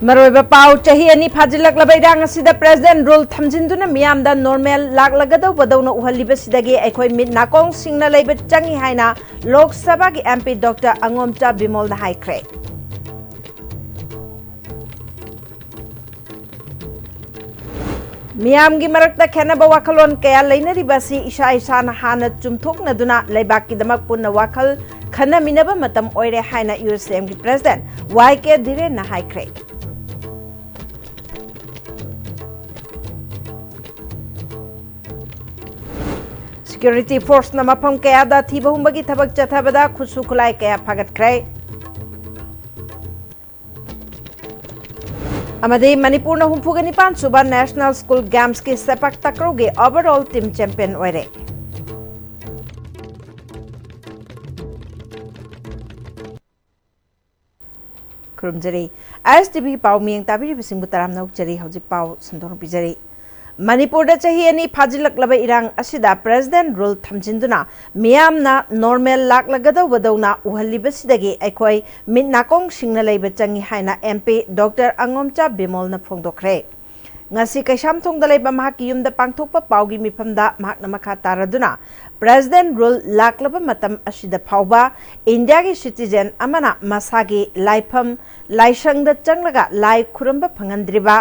मरोइबा पाउ चाही अनि फाजिलक इरांग असिदा प्रेसिडेंट रूल थमजिंदुना मियामदा नॉर्मल लागलगदौ बदौना उहलिबसिदगी अखोय मिट नाकोंग सिंगना लेब चंगी हाइना लोक सभा की एमपी डॉक्टर अंगोमचा बिमोलना हाइख्रे मियाम की मरकता खेनबा वाखलोन कया लेनरिबासी इशा इशाना हाना चुमथोकनदुना लेबाकीदमक पुन्ना वाखल खनमिनबा मतम ओइरे हाइना यूएसएम की प्रेसिडेंट वाईके धीरेन हाइख्रे सिक्योरिटी फोर्स न मफम कयादा थीबहुंबगी थबक चथबदा खुसु खुलाई कया फागतख्रे अमदे मणिपुर न हुंफुगा निपान सुबा नेशनल स्कूल गेम्स के सेपक तकरो के ओवरऑल टीम चैंपियन ओइरे खुरुमजरी एसटीवी पाउ मियंग ताबिरि बिसिंगु तराम नौकजरी हौजि पाउ संदोन पिजरी मणिपुर चाही अनि फाजिलक इरांग असिदा प्रेसिडेंट रूल थमजिंदुना मियामना नॉर्मल लागलगदौबदौना उहलिबसिदगी अखोय मिट नाकोंग सिंगना लेब चंगी हाइना MP doctor अंगोमचा बिमोलना फोंदोखरे ngasi kaishamthong da leba mahaki yumda pangthokpa paugi mifamda mahakna makha taraduna president rule laklaba matam asida phauba india gi citizen amana masagi laifam laisangda changlaga lai khuramba phangandriba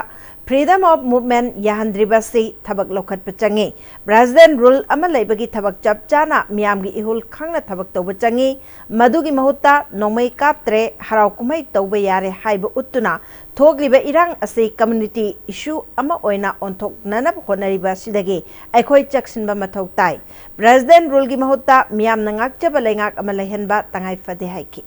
freedom of movement yahandriba se thabak lokhat pachangi president rule ama leibagi thabak chapchana miyam gi ihul khangna thabak tawba changi madugi mahutta nomai kaptre harau kumai tawba yare haiba uttuna थोगलिबा इरांग असे community issue अमा ओइना ओंथोकनना होनरिबा सिदगी अखोय चक्सिनबा मथौ ताई president rule की महुत्ता मियाम नंगाकचबा लेंगाक अमा लेहनबा तंगाई फदे हाइकी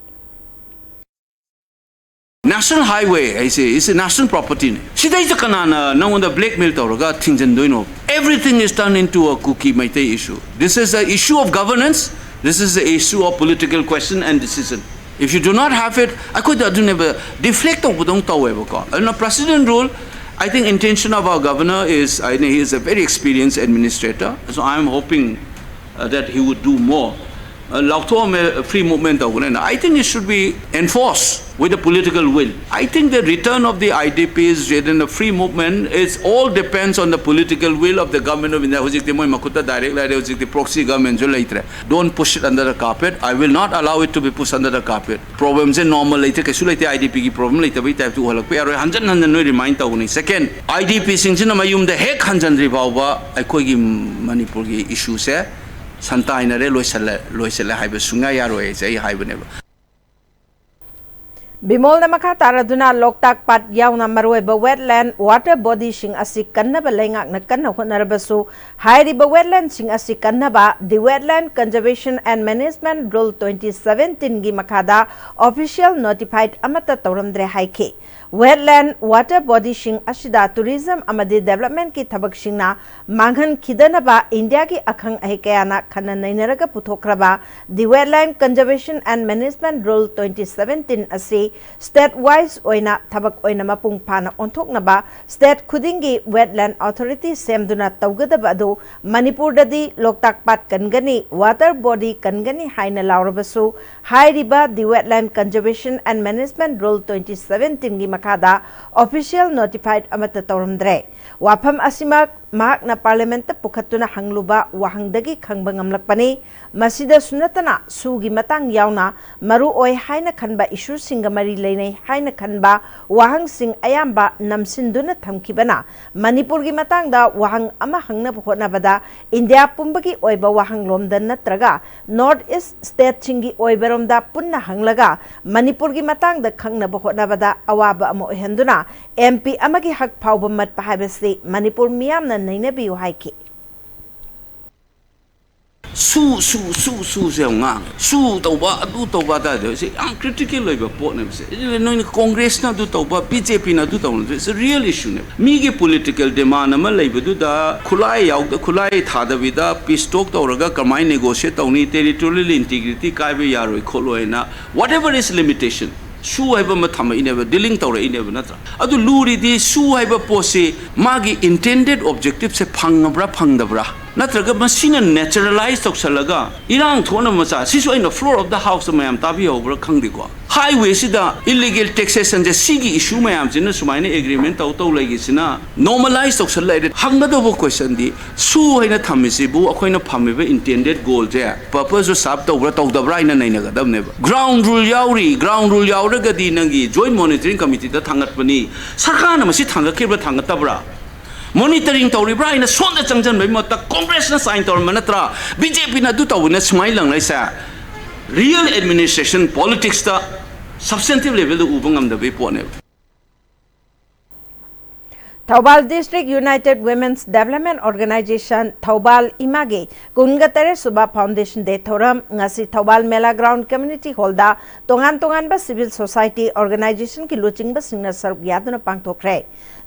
National highway is a national property. Sidai kanana nangunda blackmail tawraga thingjandoino. Everything is turned into a cookie maite issue. This is an issue of governance. This is the issue of political question and decision. If you do not have it, I could never deflect on budong taweba. And a president rule, I think intention of our governor is, I think he is a very experienced administrator. So I am hoping that he would do more. Free movement, I think it should be enforced with the political will. I think the return of the IDPs in the free movement is all depends on the political will of the government of India. The proxy government. Don't push it under the carpet. I will not allow it to be pushed under the carpet. Problems are normal. IDP problem remind. Second, IDP singing mayum the heck hanjan ribauba I Manipur issues. Santaina loisele haiba sunga yaroi jai haiba neba Bimol नमखा तारादुना Loktak पाट याउना मरोइबा wetland water body सिंग असि कन्नबा लेंगाक न कन्न होनरबसु हाइरिबा wetland सिंग असि कन्नबा the wetland conservation and management rule 2017 गी मखादा official notified अमता तौरमद्रे हाइखे वेटलैंड वाटर बॉडी सिंग असिदा टूरिज्म अमदि डेवलपमेंट की थबक सिंगना मांगन खिदनबा इंडिया की अखंग अहेकयाना खन्न नैनरगा पुथोखरबा the wetland conservation and management rule 2017 असि स्टेट वाइज ओइना थबक ओइना मपुंग फाना ओंथोकनबा स्टेट खुदिंगी वेटलैंड अथॉरिटी सेमदुना तौगदबा अदु मणिपुर ददी लोकताक पाट कनगनी वाटर बॉडी कनगनी हाइना लाउरबसु हाइरिबा the wetland conservation and management rule 2017 गी मखादा ऑफिशियल नोटिफाइड अमत तौरमद्रे वाफम असिमक महाकना पार्लियामेंट पुखतुना हंगलुबा वाहंगदगी खंगबा ngamlakpani masida sunatana sugi matang yauna maru oi haina khanba issue singa mari leinai haina khanba wahang sing ayamba namsinduna thamkibana manipur gi matang da wahang ama hangna hotna bada india pumbagi oiba wahang lomda natraga north east state chingi oiberom da punna hanglaga manipur gi matang da khangna hotna bada awaba amo henduna mp amagi hak phawba mat pahabasi manipur miyamna nainabi haiki su seunga su tauba adu tauba da se am critical loiba pot ne se no congress na du tauba bjp na du tauba it's a real issue ne mi gi political demand ama leiba du da khulai yaw da khulai thada vida peace talk tauraga kamai negotiate tauni territorial integrity kai be yaroi kholoina whatever is limitation su haiba mathama ineba dealing taura ineba natra adu luri di su haiba pose magi intended objective se phangabra phangdabra नत्रगा मसीना naturalize तौसलगा इरांग थोना मचा सिसु in the floor of the house ma'am ताबी होब्र खंगदिको हाईवे सिदा इलीगल टैक्सेशन जे सिगी इशू मैम जिन सुमाइने एग्रीमेंट तौ तौ लैगिसिना नॉर्मलाइज तौसल लाइदे हंगदबो क्वेश्चन दी सु हैना थमिसिबु अखोइना फामिबे इंटेंडेड गोल जे पर्पस जो साब तौब्रा तौदब्रा इना नैनगदबने ग्राउंड रूल यावरगदी नंगी जॉइंट मॉनिटरिंग कमिटी दा थांगतपनी सरकारना मसी थांगकेब्रा थांगतब्रा मॉनिटरिंग तौरिब्रा इन सोंद चंगजन बै मत कांग्रेस न साइन तौर मनत्रा बीजेपी न दु तौना स्माइल लंगलाइसा रियल एडमिनिस्ट्रेशन पॉलिटिक्स दा सब्सटेंटिव लेवल द उबंगम द बे पोने Thoubal District United Women's Development Organization Thoubal Image Kungatare Suba Foundation Day Thoram ngasi Thoubal Mela Ground Community Hall da tongan ba civil society organization ki luching ba singna saruk yaduna pangthokre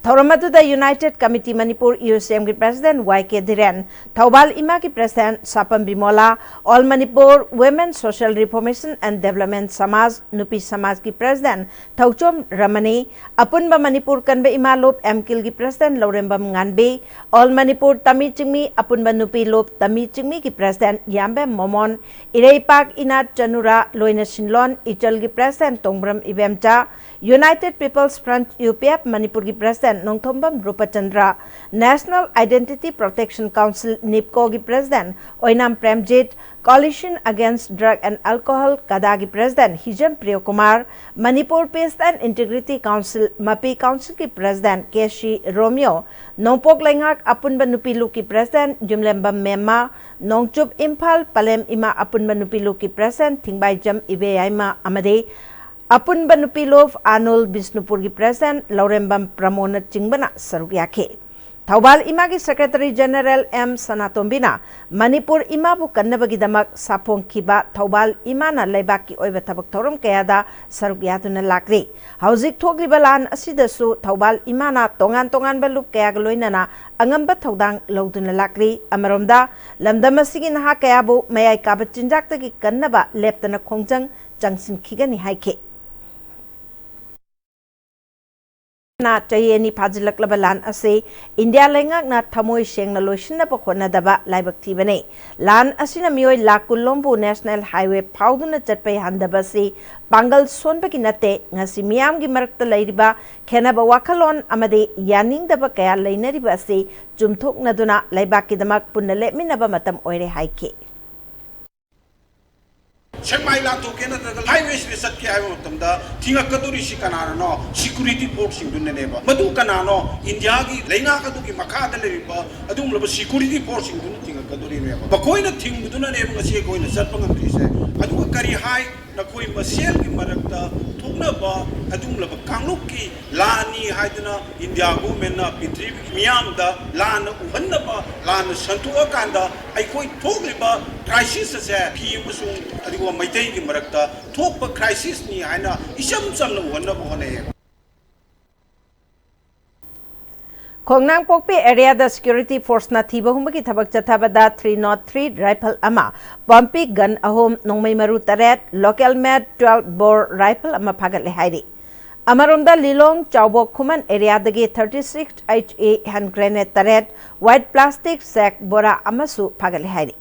Thoramatu the United Committee Manipur UCM ki President YK Dhiren Thoubal Ima ki President Sapam Bimola All Manipur Women Social Reformation and Development Samaj Nupi Samaj ki President Thauchom Ramani Apunba Manipur Kanbe Ima Lop MKIL ki President Laurembam Nganbe All Manipur Tami Chingmi Apunba Nupi Lop Tami Chingmi ki President Yambe Momon Ireipak Inat Chanura Loina Shinlon Ichal ki President Tongbram Ibemcha United People's Front UPF Manipur ki President Nongthombam Rupachandra National Identity Protection Council NIPCO ki President Oinam Premjit Coalition Against Drug and Alcohol Kada ki President Hijam Priyokumar Manipur Peace and Integrity Council MAPI Council ki President Keshi Romeo Nongpok Lengak Apunba Nupilu ki President Jumlembam Mema Nongchup Imphal Palem Ima Apunba Nupilu ki President Thingbai Jam Ibeyaima Amade Apunba Nupilov Anul Bisnupur ki President Laurembam Pramona Chingbana Sarukyake Thoubal Ima ki Secretary General M Sanatombina Manipur Ima bu kannabagi damak sapong kiba Thoubal Ima na laibak ki oiba thabak thorum kayada sarukyatuna lakri Hauzik thokliba lan asidasu Thoubal Ima na tongan ba lup kaya galoinana angamba thodang lauduna lakri amaromda lamdamasigi naha kayabu mayai kabat chinjakta ki kannaba leptana khongjang jangsin khigani haike na chayeni phajilak labalan ase India lengak na thamoi sengna loisna pakhona daba laibak thibane lan asina mioi lakulombu national highway phauduna chatpai handaba se pangal sonbaki nate ngasi miyam gi marakta leiriba khenaba wakhalon amade yaning daba kaya leinariba se chumthok naduna laibak ki damak punna leminaba matam oire haike Chengmai la to kena ta highway se sat ke ayo tamda thinga kaduri si kana no security force sing dunne ne ba madu kana no India gi leina ka du ki makha da le ba adum lo security force sing dunne thinga kaduri ne ba koi na thing dunne ne ba se koi na sat pangam ri se adu kari hai na koi masel ki marakta thukna ba adum lo kangluk ki lani haidna India government na pitri miyam da lan uhanna ba lan santu akanda ai koi thokli ba crisis se ki musung adu Maitai ki marakta thokpa crisis ni haina isam samna wanna bone Khongnang Pokpi area the security force na thiba humba ki thabak chathabada 303 rifle ama bumpy gun ahom nongmai maru taret local made 12 bore rifle ama phagat le hairi Amaromda Lilong Chawbok Khuman area dagi 36 HA hand grenade taret white plastic sack bora amasu phagat le hairi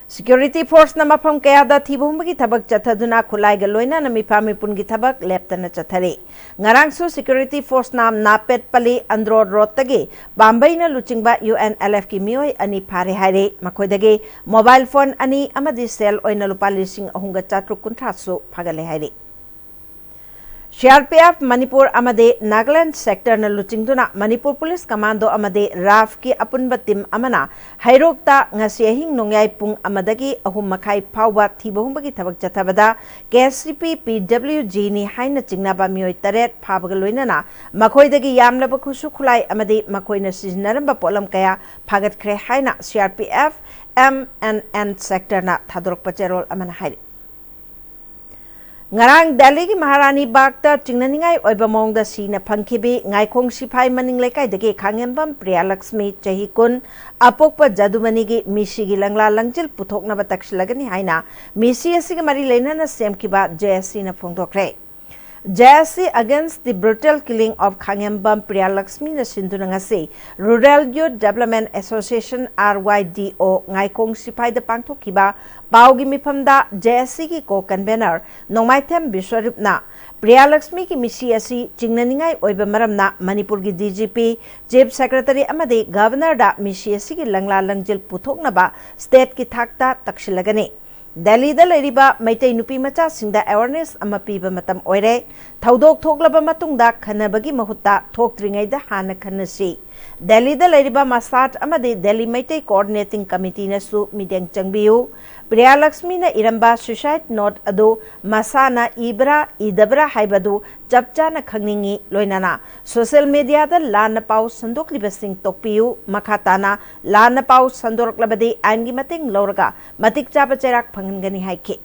Security force na mafam kaya da thibum gi thabak chathaduna khulai ga loina na mifami pun gi thabak leptana chathare ngarang su security force nam napet pali andro road tagi Bombay na luchingba UNLF ki mioi ani phare haire makhoi mobile phone ani amadi cell oina lupa lising ahunga chatru kunthrasu phagale haire CRPF Manipur amade Nagaland sector na luchingduna Manipur Police Commando amade RAF ki apunba team amana hairokta ngasihing nongyai pung amadagi ahum makai phawba thibahumba ki thabak chathabada KSCP PWG ni haina chingnaba mioi taret phabaga loinana makhoidagi yamlaba khusu khulai amade makhoina siznaramba polam kaya phagat khre haina CRPF MNN sector na thadorok pacherol amana hairi Ngarang Delhi ki Maharani Bagta Chingnaningai Oiba Mongda Sina Pangkibi Ngaikong Sipai Maning Lekai Dagi Kangembam Priyalaxmi Chahikun Apokpa Jadumanigi Misi gi Langla Langjil Puthok na Batakshilagani Haina Misi Asig Mari Lena na Semkiba JSC na Phongdokre JSC against the brutal killing of Khangembam Priya Lakshmi na sindunangasi Rural Youth Development Association RYDO ngaikong sipai da pangthokiba paugi mifamda JSC ki ko convener Nongmaithem Biswarup na Priya Lakshmi ki misi asi chingnaningai oiba maramna Manipur ki DGP Chief Secretary amadi Governor da misi asi ki langla langjil puthoknaba state ki thakta takshilagani Delhi da leiriba maitai nupi macha singda awareness ama piba matam oire thaudok thoklaba matungda khanabagi mahutta thoktringai da hana khanasi Delhi da leiriba masat amadi Delhi maitai coordinating committee na su mideng changbiu Priya Lakshmi na iramba suicide note adu masana ibra idabra haibadu chapchana khangningi loinana social media da lana pau sandokliba sing tokpiu makhatana lana pau sandoraklabadi angi mating loraga matik chapa cherak phangangani haike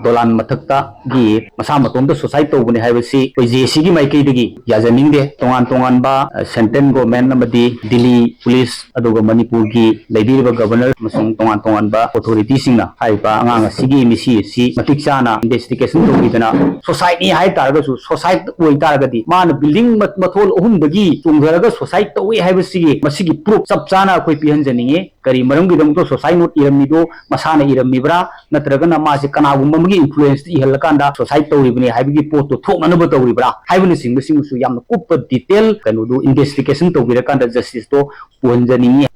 Dolan mathakta gi masa matom da society to bune haibasi koi JC gi maikei digi yajaning de tongan ba central government namadi Delhi police aduga Manipur gi leibiriba governor masung tongan ba authority singna haiba anga sigi misi si matik chana investigation to bidana society hai targa su society oi targa di man building mathol ohum dagi tungaraga society to oi haibasi masigi proof sab chana koi pihan janinge kari marang gi dam to society not iramni do masana iramibra natraga na ma se kanagum influence di halakanda society tawribani haibigi poto thoknanaba tawribra haibani singsu yamna kupa detail kanu do investigation tawbirakanda justice to puhanjani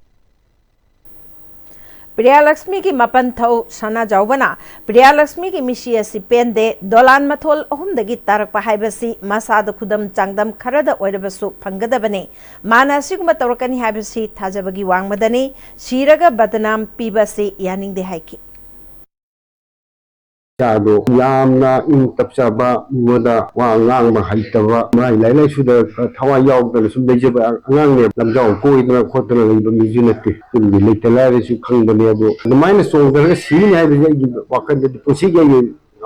Priya Lakshmi ki mapan thau sana jawbana Priya Lakshmi ki misi asi pende dolan mathol ohum dagi tarakpa haibasi masada khudam changdam kharada oirabasu phangadabane mana siguma tawrakani haibasi thajabagi wangmadani siraga badnam pibasi yaning de haiki Chado yamna in tapsaba moda wa ngang ma haitaba mai lai lai suda thawa yaw da sum dei jeba ngang ne lamjaw ko idna khotna le bam junati in le telare su khang bane abo the minus song da si ne ai gi wakan de pusi ge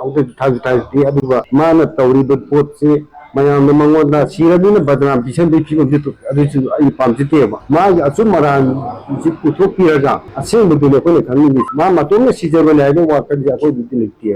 out the thai ti aduba mana tawri do pot se mayam na mangoda sirabi na badram pisan de phi object adu su ai pam ti te ba ma asu maran ji puthok pi raga asen bu de ko ne khang ni ma ma to ne si jeba le ai wa kan ja ko di ti ti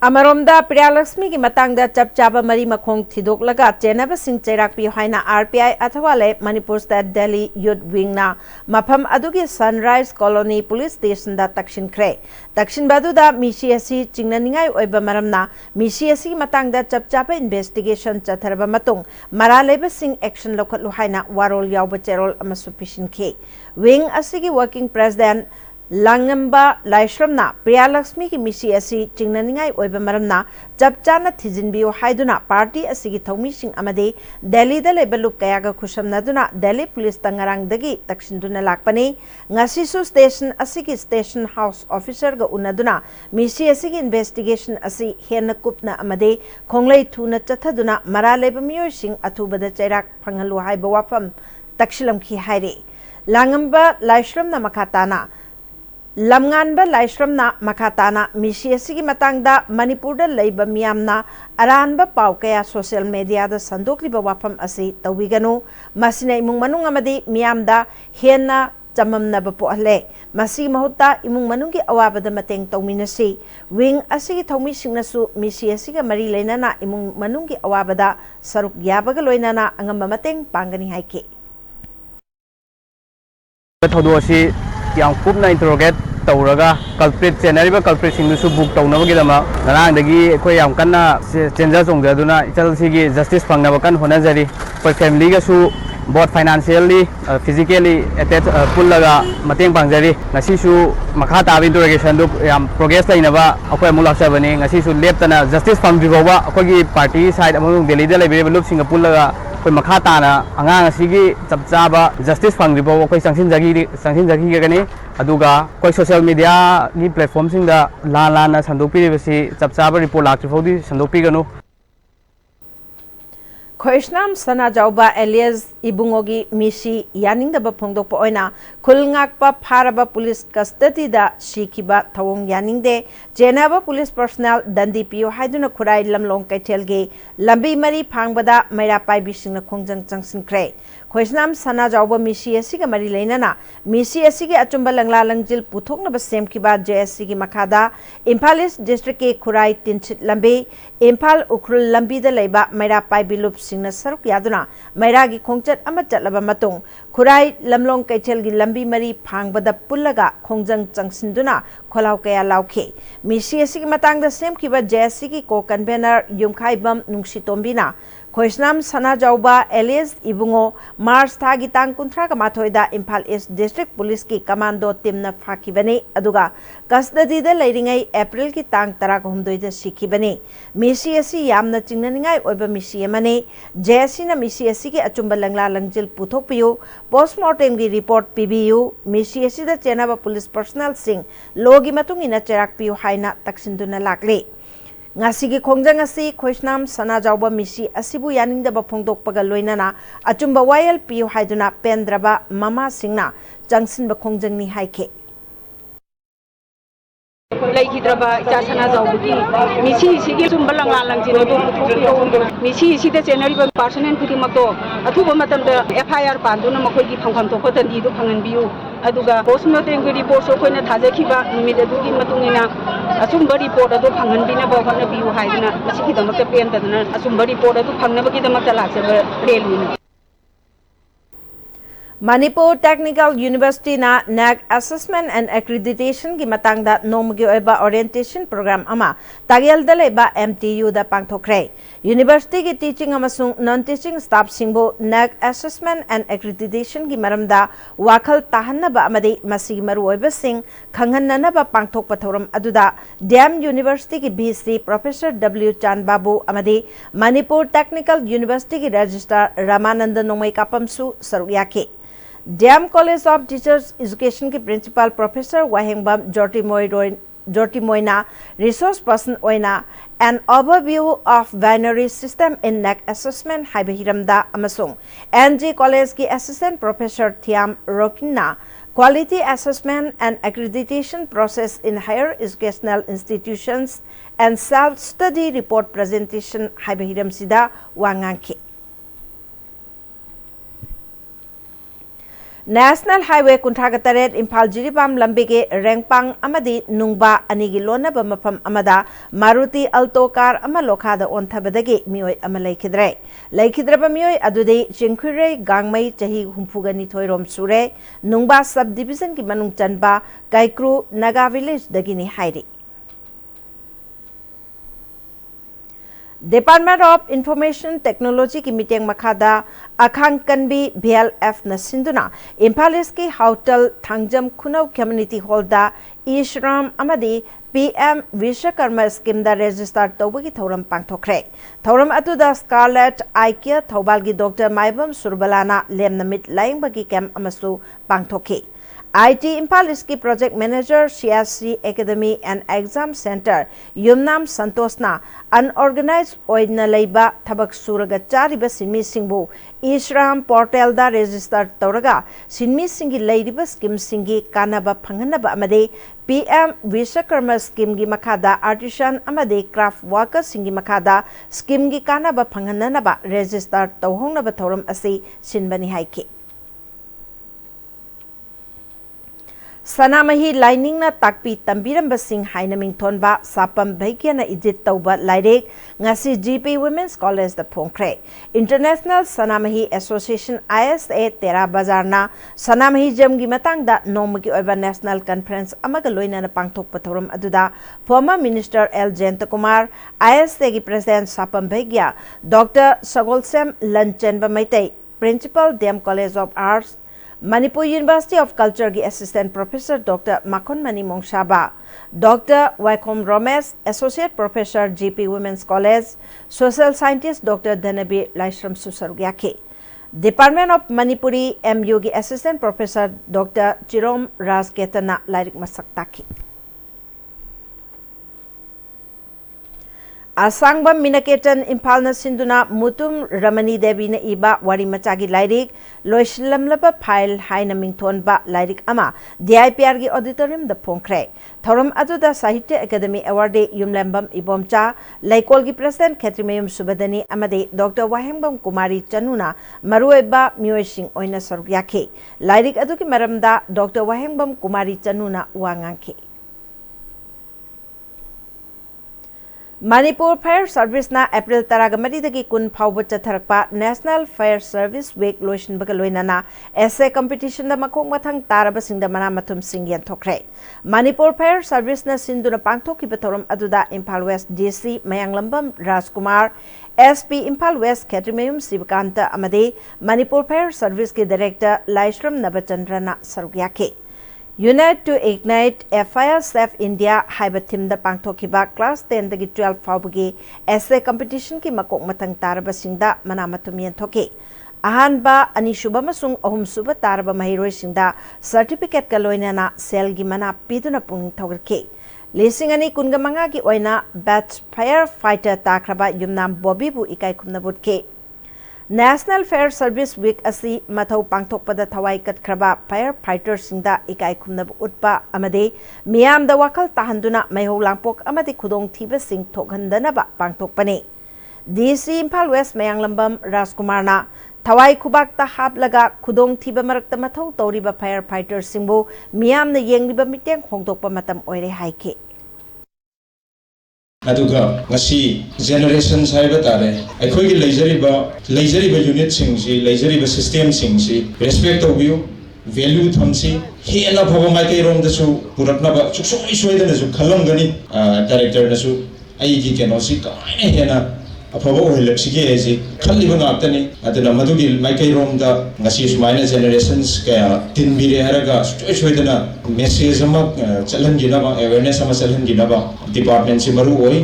Amaromda Priya Lakshmi ki matangda chapchaba mari makhong thidok laga chenaba sing cherak pi haina RPI athawale Manipur State Delhi Youth Wing na mafam adugi Sunrise Colony Police Station da takshin khre takshin badu da misi asi chingnaningai oiba maramna misi asi ki matangda chapchaba investigation chatharba matung maraleba sing action lokhatlu haina warol yawba cherol amasu pishin khe wing asi ki working president Langamba Laishramna Priya Lakshmi ki misi asi chingnaningai oiba maramna chapchana thijinbiu haiduna party asigi thomi sing amade Delhi da lebalu kayaga khushamnaduna Delhi police tangarang dagi takshinduna lakpani ngasi su station asigi station house officer ga unaduna misi asigi investigation asi hena kupna amade khonglei thuna chathaduna mara leba miyo sing athubada chairak phangalu haiba wafam takshilam ki haire Langamba Laishramna makhatana Lamnganba Laishramna makhatana misi asigi matangda Manipurda leiba miyamna aranba pau kaya social media da sandokliba wafam asi tawiganu masina imung manung amadi miyamda hena chamamnaba poale masi mahutta imung manunggi awabada mateng tawminasi wing asigi thawmi singnasu misi asiga mari leinana imung manunggi awabada saruk yabaga loinana angamba mateng pangani haike Thodosi yang kupna interrogate tawraga culprit chenariba culprit singdusu book tawnabagidama narangdagi khoi yam kanna chenja chongdaduna ichalsigi justice pangnaba kan honajari khoi family ga su both financially physically attached pullaga mateng pangjari ngasi su makha tabi interrogation du yam progress lainaba akhoi mulakchabani ngasi su leptana justice pangdiboba akhoi party side among Delhi da lebe lup singa pullaga khoi makha tana angang asigi chapchaba justice pangdibo khoi sangsin jagi gani aduga koi social media ni platform singda lana sandopi besi chapchaba report lakti fodi sandopi ganu Khoishnam Sana Jauba alias ibungogi misi yaningdaba phongdokpa oina khulngakpa pharaba police custody da shikiba thawong yaningde jenaba police personnel dandi piyo haiduna khurai lamlong kaithelge lambi mari phangbada maira paibi singna khongjang changsinkhre khoisnam sana jawba misi asiga mari leinana misi asigi achumba langla langjil puthoknaba semkiba JSC gi makhada Imphal East district ke khurai tinchit lambi Imphal ukrul lambi da leiba maira paibi lup singna saruk yaduna maira gi khongchat ama chatlaba matung khurai lamlong kaithel gi lambi mari phangbada pullaga khongjang changsinduna kholau kaya laukhe misi asigi matangda semkiba JSC gi ko convener yumkhai bam nungsitombina khoisnam sana jawba Elias ibungo Mars thagi tang kunthra ka mathoida Imphal East District Police ki commando team na phakibani aduga custody da leiringai April ki tang 13 da sikhibani misi asi yamna chingnaningai oiba misi amane JSC na misi asi ki achumba langla langjil puthokpiyu postmortem gi report PBU misi asi da chenaba police personnel sing logi matungina cherak piyu haina taksinduna lakle ngasigi khongjang asi khoisnam sana jawba misi asibu yaningdaba phongdokpaga loinana achumba wayal piyu haiduna pendraba mama singna changsinba khongjangni haike Laikidraba ita sana jawbuki misi sigi sumbalang alang jino do misi sida general person and pudi mato athuba matamda FIR panduna makoi gi phangkham to khotan di do phangan biu aduga postmortem gi report so koina thajakhiba numit adugi matungina asumba report adu phangan bina ba hona biu haiduna masi gi damakta pen taduna asumba report adu phangna bagi damakta laksaba relina Manipur Technical University na NAG Assessment and Accreditation ki matangda nomgi oiba orientation program ama tagyal daleba MTU da pangthokre University ki teaching amasung non-teaching staff singbo NAG Assessment and Accreditation ki maramda wakhal tahannaba amadi masigi maru oiba sing khanghanna pangthokpa thoram aduda DAM University ki BC Professor W Chan Babu amadi Manipur Technical University ki Registrar Ramananda Nomai Kapamsu sarukyake DAM College of Teachers Education के Principal Professor Wahengbam Jorti Moina Resource Person Oina an overview of binary system in NAC assessment Haibahiramda Amasung NG College की Assistant Professor Thiam Rokina Quality Assessment and Accreditation Process in Higher Educational Institutions and Self-Study Report Presentation Haibahiram Sida Wangangki National Highway Kuntragataret Imphal Jiribam Lambige Rengpang Amadi Nungba Anigi Lonaba Mapam Amada Maruti Alto Car Amalokada on Tabadagi Mioi Amalekidre Lakidraba Mioi Adude Chinkure Gangmai Chahi Humpugani Toirom Sure Nungba Subdivision Ki Manung Chanba Kaikru Naga Village Dagini Hairi Department of Information Technology ki meeting makhada akhang kanbi BLF na sinduna Imphal East ki Hautal Thangjam Khunau Community Hall da Ishram amadi PM Vishwakarma scheme da register tawbagi thoram pangthokre thoram atuda Scarlet Eye Thobal gi Dr Maibam Surbalana lemnamit laingbagi camp amasu pangthokhe IT Imphal East ki Project Manager CSC Academy and Exam Center Yumnam Santosna unorganized oidna leiba thabak suraga chariba sinmi singbu Ishram portal da register tawraga sinmi singi leidiba scheme singi kanaba phanganaba amade PM Vishwakarma scheme gi makhada artisan amade craft worker singi makhada scheme gi kanaba phanganaba register tawhongnaba thoram ase sinbani haike Sanamahi lining na takpi tambiram basing haina mingthonba sapam bhaigya na edit tauba lairek ngasi GP Women's College da phongkre International Sanamahi Association ISA Tera Bazar na Sanamahi jam gi matang da nomagi oiba national conference amaga loina na pangthok pathoram aduda former minister L Jayanta Kumar ISA gi president sapam bhaigya Dr Sagolsem Lanchenba Maitai principal DAM College of Arts Manipur University of Culture ki Assistant Professor Dr. Makon Mani Mongshaba, Dr. Waikom Romes, Associate Professor GP Women's College, Social Scientist Dr. Dhanabi Laishram Susarugyake, Department of Manipuri MU ki Assistant Professor Dr. Chirom Razketana Lairik Masaktaki. Asangba Minaketan Impalna Sinduna Mutum Ramani Devi na iba wari machagi lairik loislamlaba file haina mington ba lairik ama DIPR gi auditorium da pongkre thorum aduda Sahitya Academy Award yumlambam ibomcha laikol gi president Khetrimayum Subadani amade Dr. Wahengbam Kumari Chanuna marueba mioising oina sarugyake lairik adu ki maramda Dr. Wahengbam Kumari Chanuna wangangke Manipur Fire Service na April taragamadi dagi kun phawba chatharakpa National Fire Service Week loishin bagaloinana essay competition da makong mathang taraba singda mana mathum singyan thokre Manipur Fire Service na sinduna pangthoki bathoram aduda Imphal West DC Mayanglambam Rajkumar SP Imphal West Khetrimayum Sivakanta amade Manipur Fire Service ke director Laishram Nabachandrana sarugyake Unite to Ignite Fire Safe India haiba team da pangthokiba class 10 dagi 12 fawbagi essay competition ki makok matang taraba singda manamatum yenthoke ahanba anishuba masung ahumsuba taraba mahiroi singda certificate ka loinana sel gi mana piduna pung thogke lisingani kunga manga gi oina batch firefighter takraba yumnam Bobby bu ikai khumna butke National Fire Service Week asi mathau pangthokpada thawai katkraba firefighter singda ikai khumnab utpa amade miyam da wakal tahanduna maihau langpok amade khudong thiba sing thokhandanaba pangthokpane DC Imphal West Mayanglambam Rajkumar na thawai khubak ta hablaga khudong thiba marakta mathau tawriba firefighter singbu miyam na yengliba miteng hongdokpa matam oire haike aduga ngasi generation saiba tare akhoi gi leijariba unit singsi leijariba system singsi respect tobiu value thamsi hena phoba mai kai rom dasu puratna ba chukso isoi da su khalam gani director dasu ai gi kenosi ka hena aphoba oilep sige ezi khalli ba ngaptani aduna madugi mai kai rom da ngasi sumaina generations ka tin bire haraga isoi da message ama chalan gina ba awareness ama chalan gina ba department si maru oi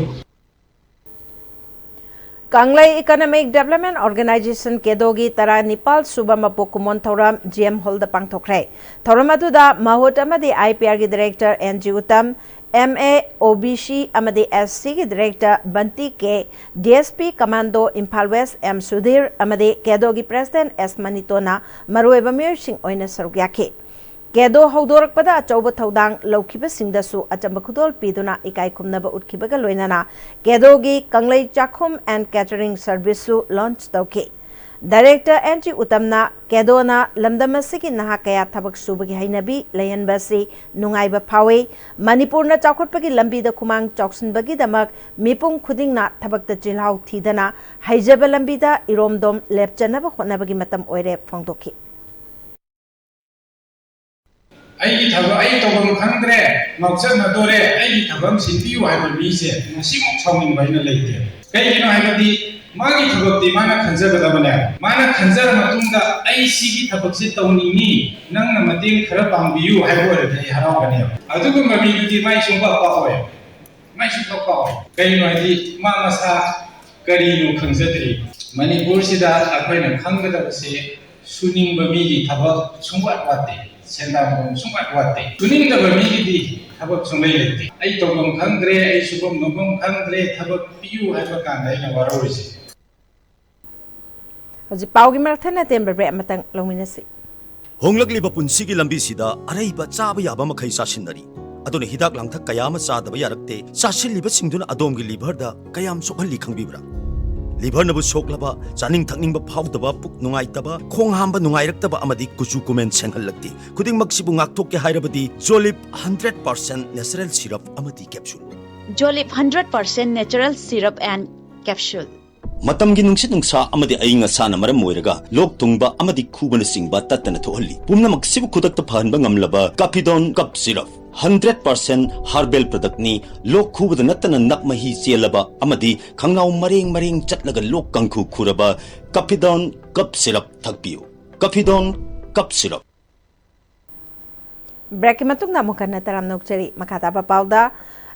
Kanglai Economic Development Organization Kedogi Tara Nepal Subama Pokumon Thoram GM Hall da Pangthokre Thoramadu da Mahut amadi IPR gi Director NG Uttam MA OBC amadi SC gi Director Banti K DSP Commando Imphal West M Sudhir amadi Kedogi President S Manitona Marueba Mirsing oina sarugyake Kedo haudorakpada achauba thaudang laukiba singdasu achamba khudol piduna ikai khumnaba utkibaga loinana Kedogi Kanglai Chakhum and Catering Service su launch tauke Director NG Uttamna Kedona lamdamasigi naha kaya thabak subagi hainabi layanbasi nungaiba phawe Manipurna chakhotpagi lambi da khumang choksinbagi damak mipung khudingna thabakta chilhau thidana haijaba lambi da iromdom lepchanaba khonabagi matam oire phongdoki I told Kangre, Moxana Dore, I tabam city, I will be said, Nasimu Toming by the lady. Pay you know, I the Magi Tabati Mana Kanzabana, Mana Kanzaramatunda, I see Tabaxit only me, none of Matin Karapam you, I would have. I took my baby, my Shumba Power. My Shumba Power. Pay you know, I did Mamasa Karino Kanzatri. Manipur Sida, a kind of hunger say, Suning Bamigi Tabak, Shumba Wati. Sendam sumbat wate. Tuning da bami di thabak sungai lete. Ai togam khangre ai subam nobam khangre thabak piu hai ba kan dai na waroisi. Hoji paugi marthana tember bre matang longminasi. Honglakliba punsigi lambi sida araiba chaba yaba makhai sasinari. Aduna hidak langthak kayama chadaba yarakte sasilliba singduna adomgi liver da kayam sokhalli khangbibra. Liver nabu soklaba chaning thakning ba phawdaba puk nungai taba khong hamba nungai raktaba amadi kuchu kumen senghallakti khuding maksibu ngakthok ke hairabadi Jolip 100% natural syrup amadi capsule Jolip 100% natural syrup and capsule matamgi nungsit nungsa amadi ainga sana maram moiraga lok tungba amadi khubana singba tatana thohalli pumna maksibu khudakta phanba ngamlaba Capidon cup syrup 100% herbal product ni lok khubada natana nakmahi chelaba amadi khangnau mareng chatlaga lok kangkhu khuraba Capidon cup syrup thakpiu Capidon cup syrup Break matung na mukan na taram nokcheri makata pa pauda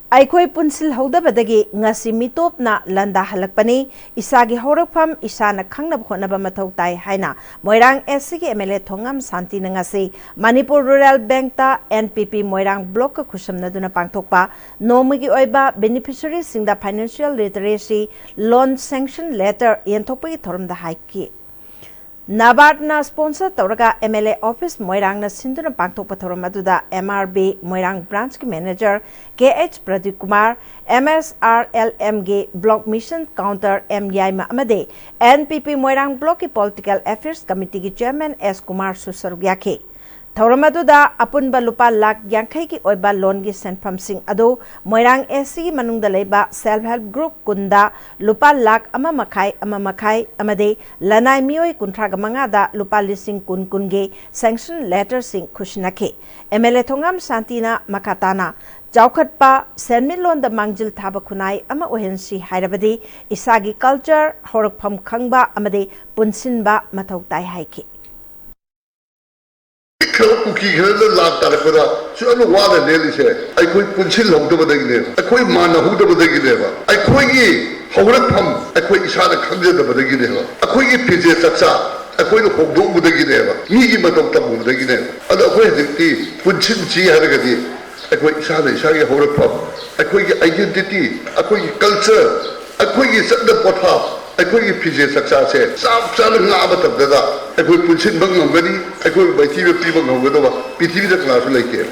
Aikoi punsil hodabadagi ngasi mitopna landa halakpani isagi horokpham isana khangnab khonaba mathau tai haina Moirang SC ki MLA Thongam Santi na ngasi Manipur Rural Bank ta NPP Moirang block ka khusamna duna pangthokpa nomagi oiba beneficiary singda financial literacy loan sanction letter yenthokpa ki thoram da haiki Nabard na sponsor Toraga MLA office Moirang na Sinduna Pangtok Pathoramatuda MRB Moirang branch ki manager KH Pradeep Kumar MSRLM ge block mission counter MI Amade NPP Moirang block ki political affairs committee ki chairman S Kumar Susargyake Thoramatuda apunba lupa lak yankai ki oiba loan ki senfam sing ado Moirang SC manungda leiba self help group kunda lupa lak ama makai amade lanai mioi kuntraga mangada lupa lising kun ge sanction letter sing kushnake MLA Thongam Santina makatana Jaukhatpa senmin loan da mangjil thaba kunai ama ohensi hairabadi isagi culture horokpham khangba amade punsinba mathau tai haiki Kuki Hella Latarapura, so I know what a nail is here. I quit Punchil of the Badagine, I quit Mana who the Badagine, I quit Howrapum, I quit Ishana Kanja the Badagine, I quit Pizza Satsa, I quit the Hodo Budagine, Nigi Madam Budagine, other way the Punchin Chi Haragadi, I quit Ishana, Shagi Howrapum, I quit identity, I quit culture, I quit the Potap. अखोई फिजे सक्सा से साफ साल नाबत ददा अखोई पुंसिन बंग नंगनी अखोई बैठी में P बंग होगदो पृथ्वी तक क्लास लेके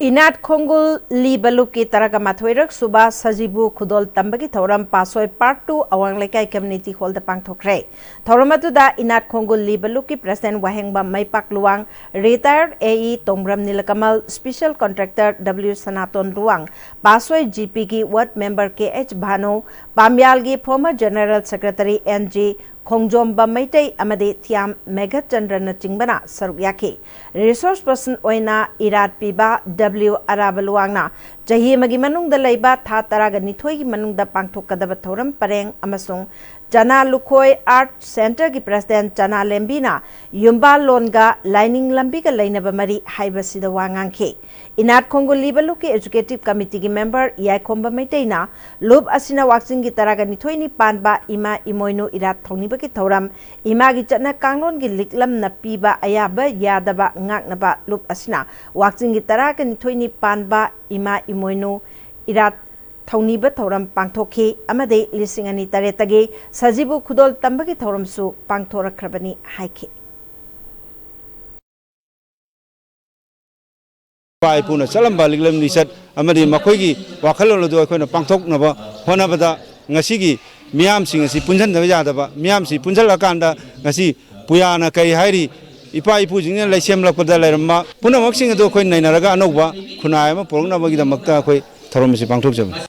Inat Khongul Li Baluki Taraga Mathoirak Suba Sajibu Kudol Tambaki Thoram Pasoi Part 2 Awang Lekai Community Hall the Pangthokre. Thoramatuda Inat Khongul Li Baluki President Wahengba Maipak Luang Retired AE Tombram Nilakamal Special Contractor W Sanaton Luang Pasoi GP ki Ward Member KH Bhanu Pamyalgi Former General Secretary NG Khongjom Bamaitei Amade Thiam Megha Chandra Chingbana Sarukyaki Resource Person Oina Irat Piba W Arabaluangna Jahi Magi Manung the Laiba Tha Taraga Nithoi Manung the Pangthokadaba Thoram Pareng Amasung Jana Lukhoi Art Center ki President Jana Lembina Yumba Longa Lining Lambiga Lainaba Mari Haibasida Wangangke Inat Khongul Libaluki Educative Committee ki member Yaikomba Maiteina Lub Asina Waxing ki Taraga Nithoi ni Panba Ima Imoinu Irat Thongni Baki Thoram Ima ki Chatna Kanglon ki Liklam na Piba Ayaba Yadaba Ngaknaba Lub Asina Waxing ki Taraga Nithoi ni Panba Ima Imoinu Irat Thongniba Thoram Pangthokhi Amade Lisingani Taretage Sajibu Kudol Tambaki Thoram Su Pangthora Krabani Haiki Puna Salam Baliglam Nisat Amadi Makogi Wakalo do Akona Pangtok Nova Honabada Nasigi Miam Sing si Punjan Yadaba Miam si Punjalakanda Nasi Puyana Kai Hairi Ipa Pujing and Lysem Lakodalerma Puna Maxing do Queen Naraga Nova Kunayama Purna Magida Makta Thoramsi Pangtok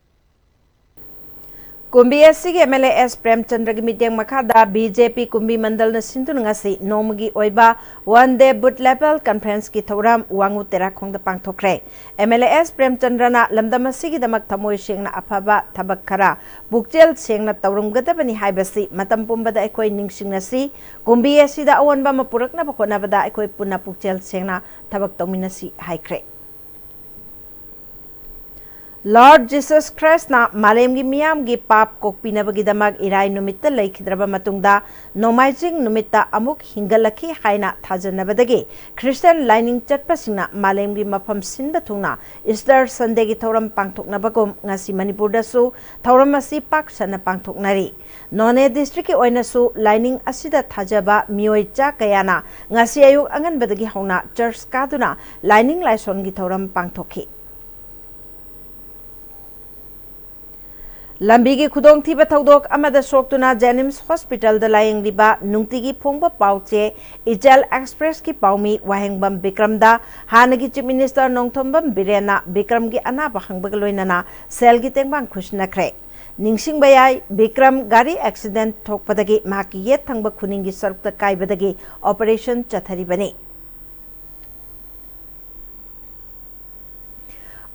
Kumbi SC MLA S Prem Chandra ki meeting makada BJP Kumbi Mandal na sintun ngasi nomagi oiba one day boot level conference ki thoram wangu tera khong da pangthokre MLA S Prem Chandra na lamdamasi ki damak thamoi sengna afaba thabak khara bukjel sengna tawrum gadabani haibasi matam pumbada ekoi ningsing nasi Kumbi SC da awan ba mapurak na bakona bada ekoi punna bukjel sengna thabak tawminasi haikre Lord Jesus Christ na malemgi miyam gi pap kokpina bagi damag irai numitta laikhidraba matungda nomaijing numitta amuk hingalaki haina thajanabadagi Christian lining chatpasingna malemgi mafam sinba thungna Easter Sunday gi thoram pangthoknabagum ngasi Manipur da su thoram asi pak sana pangthoknari None district ki oina su lining asida thajaba mioi cha kayana ngasi ayuk angan badagi hauna church kaduna lining laison gi thoram pangthokhi Lambigi Kudong Tiba Todok Amada Soktuna Jenims Hospital the Lying Liba Nungtigi Pongba Pauche Ijal Express ki Paumi Wahengbam Bikramda Hanagi Chief Minister Nongtombam Birena Bikramgi Anaba Hangbagaloinana Selgi Tengbang Kushnakre Ningsing Bayai Bikram Gari Accident Tokpadagi Maki Yet Tangba Kuningi Sarukta Kaibadagi Operation Chatharibani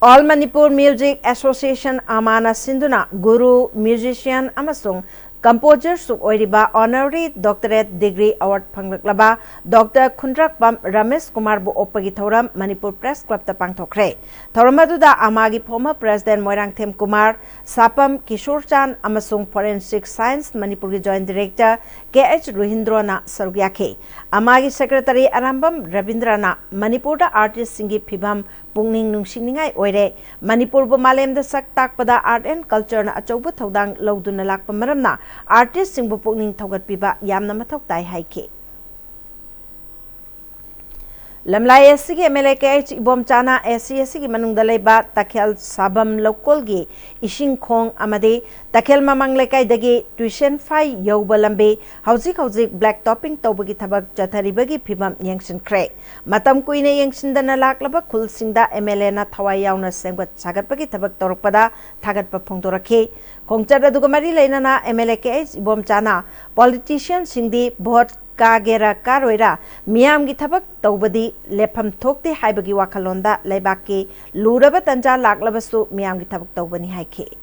All Manipur Music Association Amana Sinduna Guru Musician Amasung composer su oiriba honorary doctorate degree award phanglaba Dr. Khundrak Pam Ramesh Kumar bu opagi thoram Manipur Press Club ta pangthokre thoramaduda amagi former president Moirang Them Kumar Sapam Kishore Chan amasung forensic science Manipur gi joint director KH Ruhindrona Sargyake amagi secretary Arambam Ravindrana Manipur da artist singi phibam pungning nungsiningai oire Manipur bu malem da sak takpada art and culture na achaubu thodang loduna lakpa maramna artist sing bu pungning thogat piba yamna mathok tai haike lamlai SC के MLA KH ibom chana SC की manung dalaiba takhel sabam local gi ishing khong amade takhel mamang lekai dagi tuition fee yoba lambe hauzik black topping tobagi thabak chathari bagi phibam yengsin kre matam kuine yengsin dana laklaba khul singda MLA na thawai yauna sengbat sagat bagi thabak torpada thagat pa phongdorakhe khongchada dugumari leinana MLA KH ibom chana politician singdi vote Kagera Karoira, Miam Gitabak, Tobadi, Lepam Tokti, Haibagi Wakalonda, Lebaki, Luraba Tanja, Laklabasu, Miam Gitabak Tobani Haike.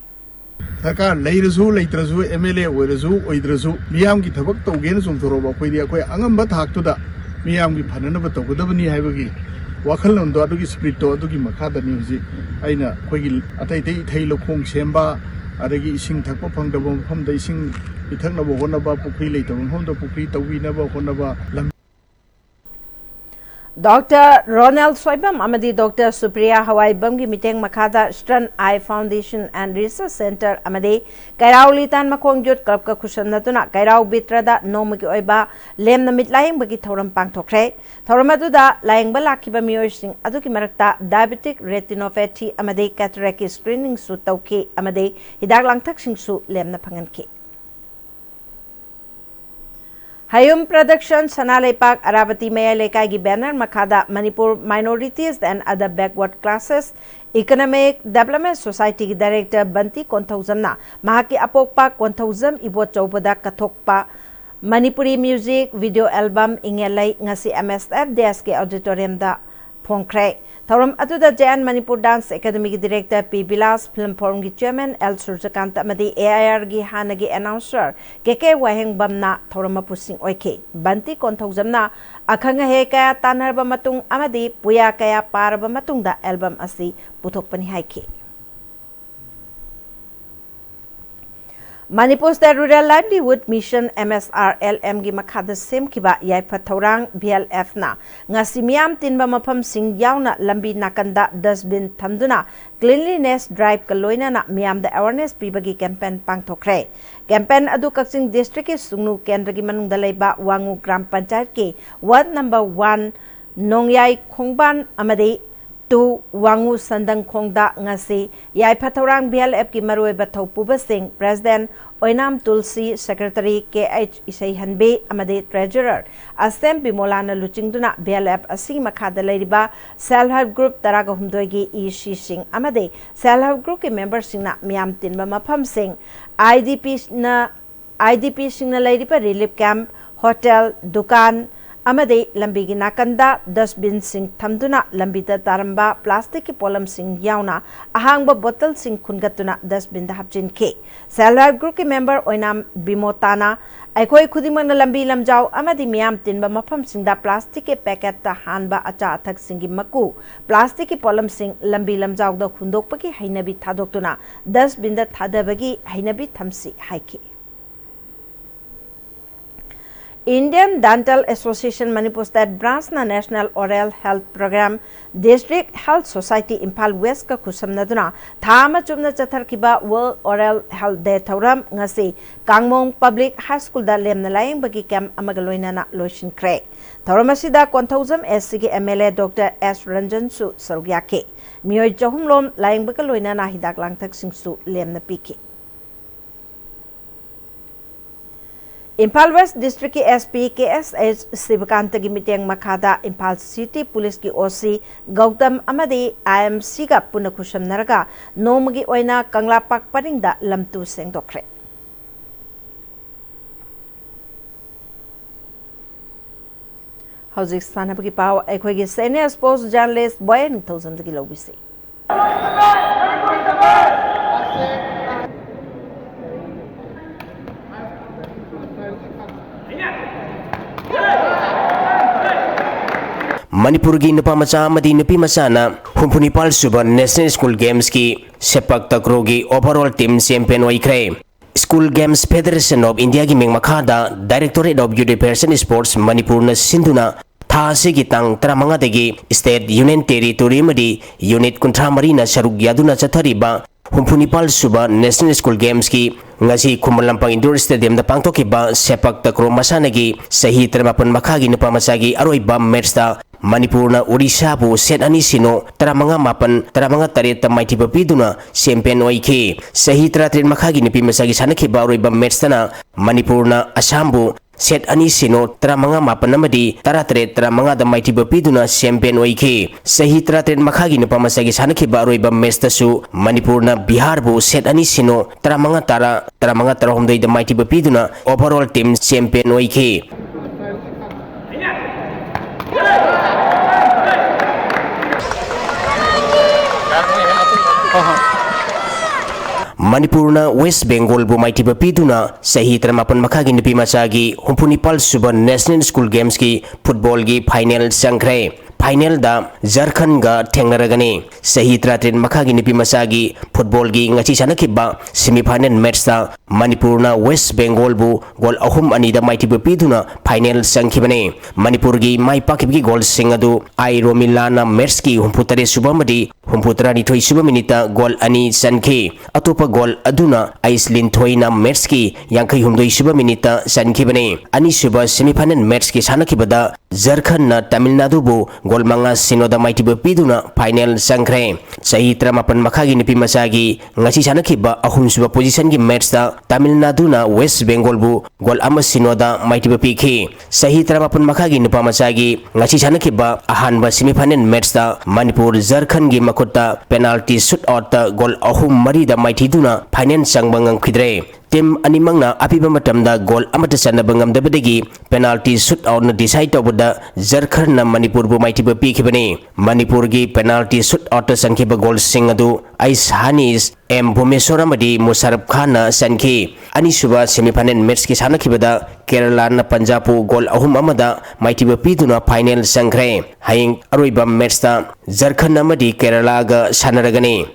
Saka Lairazu, Latrazu, MLA, Werazu, Oidrazu, Miam Gitabak Togan, Suntoroba, Quadia, Angamba Taktuda, Miam Gipanaba Tobani Haibagi, Wakalonda, Dugi Sprito, Dugi Makada Music, Aina, Quagil, Atate, Taylor Kong Semba, Adagi Sing Takopang, the one from the Sing. Itang nabo honaba pukri later honda pukri tawi nabo honaba lam Dr. Ronald Soibam Amadi Dr. Supriya Hawai Bamgi Miteng Makada Stran Eye Foundation and Research Center Amadi Kairau Litan Makong Jut Kapka Kushan Natuna Kairau Bitrada Nomaki Oiba Lem Namit Lying Bagi Thoram Pangtokre Thoramaduda Lying Balakiba Mioshing Aduki Marakta Diabetic Retinopathy Amadi Cataract Screening Su Tauki Amadi Hidak Lang Taksing Su Lem Napanganki Hayum Production Sanalay Park Arabati Maya Lekai gi banner Makada Manipur Minorities and Other Backward Classes Economic Development Society ki Director Banti Konthauzamna Mahaki Apokpa Konthauzam Ibo Chaupada Kathokpa Manipuri Music Video Album Ingelai Ngasi MSF DSK Auditorium da Phongkre Thoram Atuda Jan Manipur Dance Academy ki Director P. Bilas Film Forum ki Chairman L. Surjakant Amadi AIR gi Hanagi Announcer KK Waheng Bamna Thorama Pusing Oike Banti Konthauzamna Akhanga he kaya tanarba matung amadi puya kaya paraba matung da album asi puthokpani haike Manipur State Rural Livelihood Mission MSRLM gi makhada sem kiba yai phathorang BLF na ngasi miam tinba mafam sing yauna lambi nakanda dustbin thamduna cleanliness drive kaloina na miam da awareness pibagi campaign pangthokre campaign adu Kakching district ki sungnu kendra gi manung da leiba wangu gram panchayat ki ward number 1 nongyai khongban amadi Tu Wangu Sandang Khongda ngasi yai phathorang BLF ki maroi bathau puba sing President Oinam Tulsi Secretary KH Isai Hanbe amade Treasurer Asem Bimolana Luchingduna BLF asing makhada leiriba Self Help Group taraga humdoi gi EC Sing amade Self Help Group ki member sing na miam tinba mafam sing IDP sing na leiriba relief camp hotel dukan Amade lambi gi nakanda dustbin sing thamduna lambi da taramba plastic ki polam sing yauna ahangba bottle sing khungatuna dustbin da hapjin ke Self Help Group ki member oinam bimotana aikoi khudimang na lambi lamjau amadi miam tinba mafam sing da plastic ke packet ta hanba acha athak sing gi maku plastic ki polam sing lambi lamjau da khundokpa ki hainabi thadoktuna dustbin da thadabagi hainabi thamsi haiki Indian Dental Association Manipur State Branch na National Oral Health Program District Health Society Impal West ka kusamnaduna thama chumna chathar kiba World Oral Health Day thoram ngasi Kangmong Public High School da lemna laying bagi camp amagaloina na loishin kre thoramasida konthozam SC ki MLA Dr. S Ranjan su sargyake miyoi chahumlom laying bagaloina na hidak langthak singsu lemna piki Impal West District ki SP KSH Sivakanta gi miteng makhada Impal City Police ki OC Gautam amadi IMC ga puna khusham naraga nomagi oina Kanglapak paringda lamtu sengdokre Hauzik sanabagi pau ekhoigi senior sports journalist boy 2000 gi lobisi Manipur gi nupa macha amadi nupi macha na humpunipal suba National School Games ki sepak takraw gi overall team champion oikre. School Games Federation of India gi ming makhada Directorate of Youth Affairs and Sports Manipur na sinduna tha asigi tang 15 dagi State Union Territory madi Unit 13 na sarug yaduna chathariba humpunipal suba National School Games ki ngasi Khumalampang Indoor Stadium da pangthokiba sepak takraw masana gi sahi 38 makhagi nupa masagi aroiba match da Manipur na Odisha bu set ani sino 15 taret maithiba piduna champion oike sahi 33 makhagi nupi masagi sanakhiba aroiba match na Manipur na Assam bu set ani sino 15 amadi 13 da maithiba piduna champion oike sahi 33 makhagi nupa masagi sanakhiba aroiba match tasu Manipur na Bihar bu set ani sino 15 da maithiba piduna overall team champion oike. Manipur na West Bengal bu maithiba piduna sahi 38 makhagi nupi machagi humpunipal suba National School Games ki football gi final sangkhre. Final da Jharkhand ga thengnaragani sahi 33 makhagi nupi machagi football gi ngachi sanakhiba semi final match da Manipur na West Bengal bu goal ahum ani da maithiba piduna final sangkhibani. Manipur gi mai pakibgi goal singadu ai romilana match ki humputare subamadi humputrani thoi suba minita goal ani sankhi atopa goal aduna Aislin thoina match ki yankai humdoi suba minita sankhibani. Ani suba semi final match ki sanakibada Jharkhand na Tamil Nadu bu goal manga sinoda maithiba piduna final sangkhre sahi 38 makhagi nupi machagi ngasi sanakhiba ahum suba position gi match da Tamil Nadu na West Bengal bu goal ama sinoda maithiba pikhi sahi 38 makhagi nupa machagi ngasi sanakhiba ahanba semi final match da Manipur Jharkhand gi makutta penalty shootout ta goal ahum mari da maithiduna final sangbangang khidre. Team animangna apiba matamda goal amata sanaba ngamdabadagi penalty shootout na decide tawbada Jharkhand na Manipur bu maithiba pikhibani. Manipur gi penalty shootout ta sankhiba goal sing adu Ais Hanis M Bhumeshwar amadi Musharraf Khan na sankhi. Ani suba semi final match ki sanakhibada Kerala na Punjab bu goal ahum amada maithiba piduna final sangkhre. Haying aroiba match ta Jharkhand amadi Kerala ga sanaragani.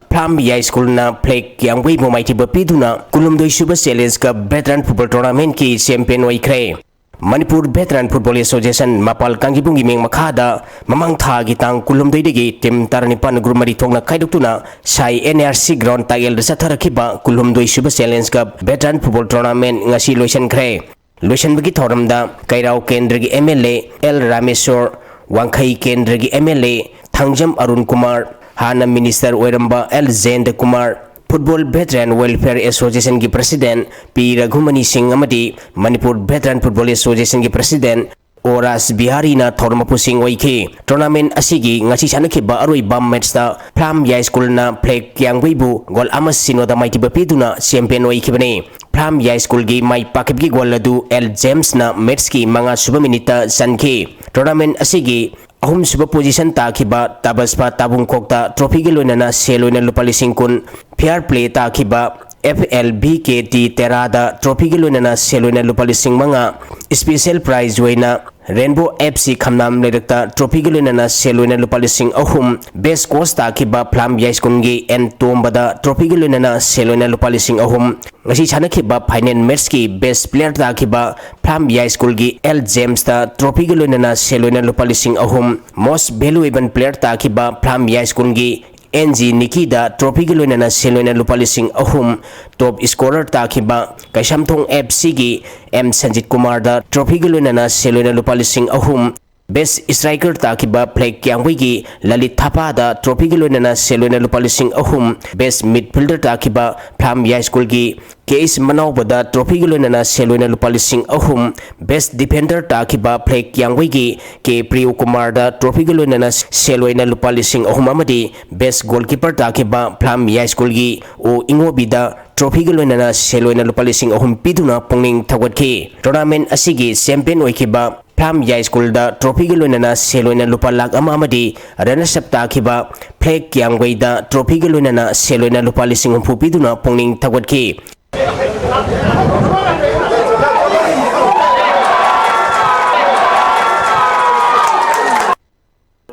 Plum High School na Plek yang wei mo maithiba piduna kulumdoi suba challenge ka veteran football tournament ki champion oikre. Manipur Veteran Football Association mapal kangibungi meng makhada mamang tha gi tang kulumdoi degi team taranipan grumari thongna kaiduktuna sai NRC ground tagel satharakhiba kulumdoi suba challenge ka veteran football tournament ngasi loisan khre. Loisan bagi thoramda Kairao Kendra gi MLA L Rameshwar Wangkhai Kendra gi MLA Thangjam Arun Kumar Hana Minister Oiramba L Zend Kumar Football Veteran Welfare Association ki President P Raghumani Singh amadi Manipur Veteran Football Association ki President Oras Bihari na Thormapu Singh oike. Tournament asigi ngasi sanakhiba aroiba match da Plum High School na Plek yang weibu goal ama sinoda maithiba piduna champion oikibani. Plum High School gi mai pakibgi goal adu L James na match ki manga suba minita sankhi. Tournament asigi ahum suba position ta khiba tabaspa tabung kokta trophy gi loinana seloina lupa lising kun fair play ta khiba FLBKT terada trophy gi loinana seloina lupa lising manga special prize waina Rainbow FC khamnam lerakta trophy gi loinana seloina lupa lising ahum best coach ta khiba Plum High School gi en tombada trophy gi loinana seloina lupa lising ahum ngasi chana khiba final match ki best player ta khiba Plum High School gi L James ta trophy gi loinana seloina lupa lising ahum most valuable player ta khiba Plum High School gi NG Nikida trophy gi loinana seloina lupa lising ahum top scorer ta khiba Kaisamthong FC gi M Sanjit Kumar da trophy gi loinana seloina lupa lising ahum best striker ta khiba Plek Kyangwei gi Lalit Thapa da trophy gi loinana seloina lupa lising ahum best midfielder ta khiba Plum High School gi Case Manawbada trophy gi loinana seloina lupa lising ahum best defender ta khiba Plek Kyangwei gi K Priyo Kumar da trophy gi loinana seloina lupa lising ahum amadi best goalkeeper ta khiba Plum High School gi O Ingobi da trophy gi loinana seloina lupa lising ahum piduna pongning thawatki. Tournament asigi champion oikiba Plum High School da trophy gi loinana seloina lupa lakh ama amadi runners up ta khiba Plek Kyangwei da trophy gi loinana seloina lupa lising ahum piduna pongning thawatki.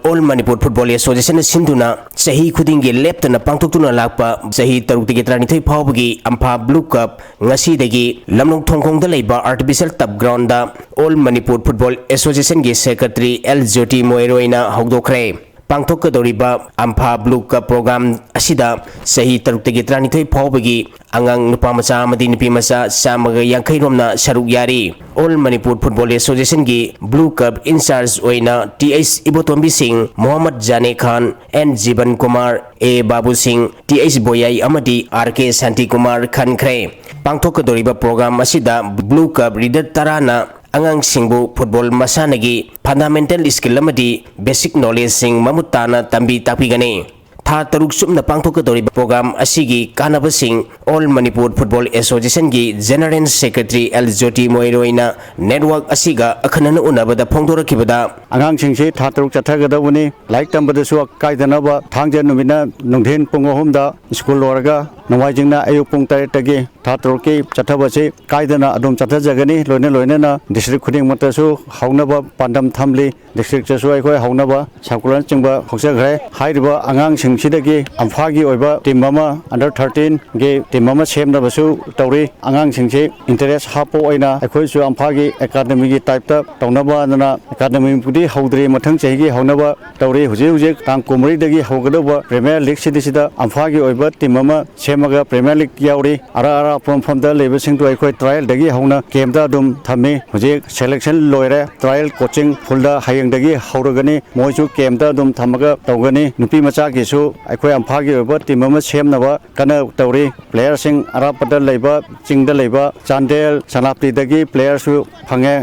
All Manipur Football Association Sinduna, Sahi Kudingi lept and a Pantutuna Lakpa, Sahi Tarutiki Tranito Pawgi, Ampa Blue Cup, Ngasi Degi, Lamung Tongkong the Labor Artificial Top Grounda, All Manipur Football Association Secretary El Joti Moeroina Hogdokre. Pangtok Doriba Ampa Blue Cup program Asida Sahi Tarutiki Tranito Pawgi, Angang Nupamasa Madin Pimasa, Samaga Yankairomna Saruk Yari. All Manipur Football Association Gi Blue Cup in charge Oina TH Ibotombi Singh, Muhammad Jane Khan, N Jiban Kumar, A Babu Singh, TH Boyai Amadi, RK Santi Kumar Khan Kre. Pangtok Doriba program Asida Blue Cup Reader Tarana. Angang singbu football masanagi fundamental skill amadi basic knowledge sing mamutana tambi tapigani tha taruk sumna pangthokadori program asigi kanaba sing All Manipur Football Association gi General Secretary El Joti Moiroina network asiga akhanana unabada phongdorakibada angang singsi tha taruk chathagadawani like tambada su kaidanaba thangja numina nungthen pung ahumda school loraga Nawajingna ayuk pung tagi tha taruki chathabasi kaidana adum chathajagani loine na district khuding matasu haunaba pandam thamli district chasu aikoi haunaba sakulan chingba hoksagre hairiba angang singsidagi amphagi oiba team mama under 13 ge team mama semna basu tauri angang singsi interest hapo oina aikoi su amphagi academy gi type ta taunaba na academy pudi haudri mathang chegi haunaba tauri huje tang kumri dagi haugadaba premier league sidisida amphagi oiba team mama semaga premier league yauri ara from the level sing to aikoi trial dagi hauna game da dum thami huje selection loire trial coaching fulda hayang dagi hauragani moisu game da dum thamaga tawgani nupi macha gi su aikoi amphagi oiba team ama semnaba kana tauri player sing ara pada leiba chingda leiba chandel sanapti dagi player su phange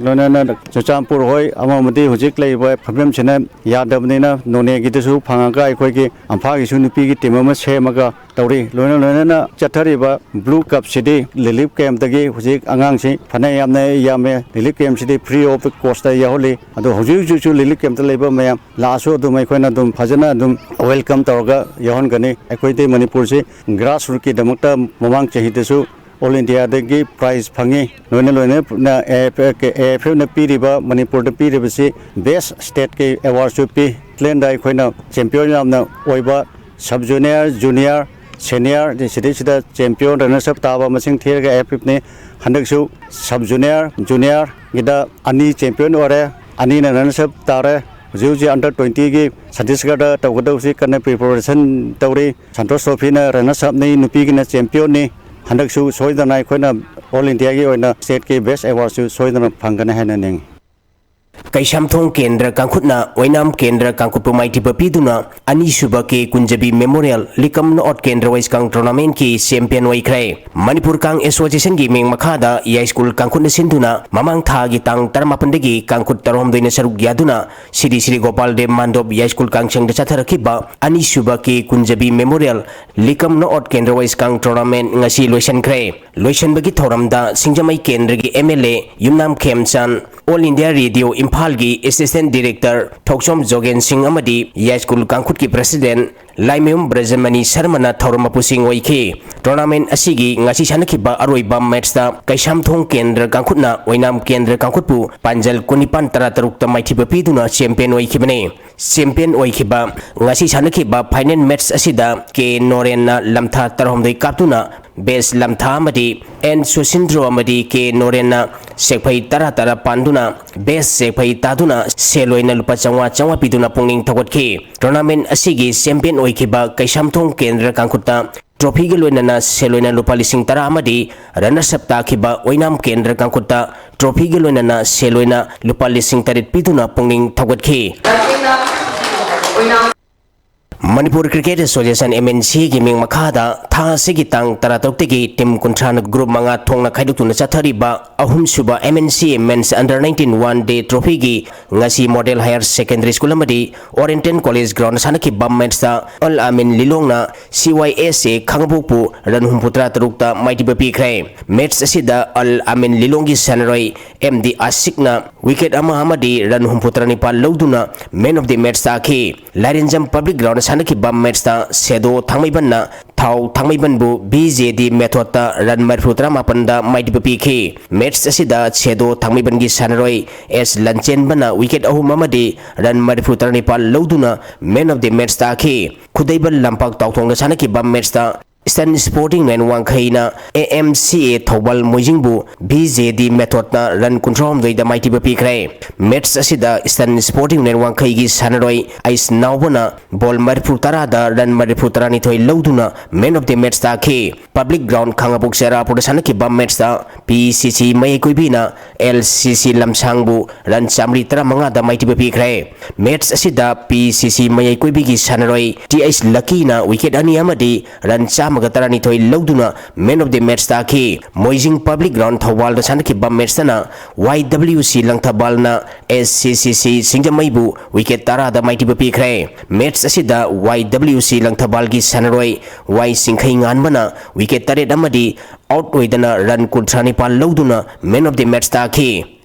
loina chachampur hoi amamadi hujik leiba problem chena yadabnina none gi su phanga aikoi gi amphagi su nupi gi team ama semaga tauri loina chathariba Blue Cup City Lilip Camp dagi hujik angang si phane yame Lilip Camp City free of cost ya holi ado hujik ju Lilip Camp leiba mayam laso dum aikhoina dum phajana dum welcome tawga yahon gani aikoite Manipur si grassroots ki damakta mamang chahi desu All India dagi prize phangi loina na AFF na piriba Manipur da piriba si best state ke award su pi clan dai khoina champion namna oiba sub junior senior the city champion runners up taba masing thirga AFF ne handaksu sub junior gida ani champion ore ani na runners up tare Juji under 20 gi Chhattisgarh tawgadawsi kana preparation tawri Santosh Trophy na runners up nei nupi gi na champion ni handaksu soidana khoina All India gi oina state ki best award su soidana phangana hena ning Kaishamthong Kendra Kangkutna, Wainam Kendra Kangkutu Mighty Papiduna, Anisuba Ke Kunjabi Memorial, Likam no Ot Kendra Wais Kang Tournament Ki Champion Waikre, Manipur Kang Association Gaming Makada, Yai School Kangkut Sinduna, Mamang Thagi Tang Tarmapandegi, Kangkut Tarom Dina Saruk Yaduna, Sri Gopal De Mandob Yai School Kangchang de Chatarakiba, Anisuba Ke Kunjabi Memorial, Likam no Ot Kendra Wais Kang Tournament Ngasi Loishan Kre, Loishan Bagi Thoramda, Singjamai Kendra Gi MLA, Yumnam Kemchan, All India Radio Impal gi Assistant Director Thoksom Jogen Singh Amadi Yai School Kangkut ki President Laimyum Brajamani Sharmana Thaurumapu Singh Oiki Tournament asigi ngasi sanakiba aroiba match ta Kaishamthong Kendra Kangkutna Wainam Kendra Kangkutpu Panjal Kunipan Taratarukta Maithiba Piduna Champion Oikibane Champion Oikiba ngasi sanakiba final match asida ke Norenna Lamtha Tarhomdai Kaptuna Base Lamtha Amadi N Susindro Amadi ke Norenna Sekpai Tara Panduna Base Sekpai Taduna Seloina Lupa Changwa Piduna Punging Tawatki Tournament asigi champion Oikiba Kaishamthong Kendra Kangkuta Trophy Galoina Seloina Lupa Lising Tara Amadi Runners up Takiba Wainam Kendra Kangkuta Trophy Galoina Seloina Lupa Lising Tarit Piduna Punging Tawatki Manipur Cricket Association MNC Gaming Makada Tha Sigi Tang Taratokti Tim Kuntrana Group Manga Thongna Khaidukuna Chathariba Ahum Suba MNC Men's Under 19 One Day Trophy gi Ngasi Model Higher Secondary School Amadi Oriental College Ground Sanaki Bam Matchta Al Amin Lilongna CYSA Khangbupu Ranhumputra Tarukta Mighty Bapi Krai Match Asida Al Amin Lilongi Sanroi MD Asikna Wicket Ama Amadi Ranhumputra Nipal Loduna Man of the Match Taki Larinjam Public Ground sanakhiba match ta sedo thangmaiban na thau thangmaiban bu BJD method ta run marfutra mapan da maidi pi match asida sedo thangmaiban gi sanaroi S lanchen bana wicket ahum amadi run marfutra nipal loduna man of the match ta khi khudaiban lampak tawthong da sanakhiba match ta Eastern Sporting Man Wangkhaina AMCA Thobal Mojingbu BJD method na run control doi da mighty pikre match asida Eastern Sporting Man Wangkhai gi sanaroi ice nawbana ball marfu tara da run marfu tara ni thoi loduna man of the match ta khi public ground khangabuk sera production ki bam match ta PCC mai koibina LCC lamsangbu run chamri tara manga da mighty pikre match asida PCC mai koibi gi sanaroi TS Lucky na wicket ani amadi run Magatarani toy loduna man of the match ta khi Moijing public ground thawal da sanaki bam match na YWC langthabal na SCCC singjamaibu wicket tara da mighty pikre match asida YWC langthabal gi sanaroi Y singkhai nganbana wicket tare damadi out oidana run kuntrani pal loduna man of the match ta khi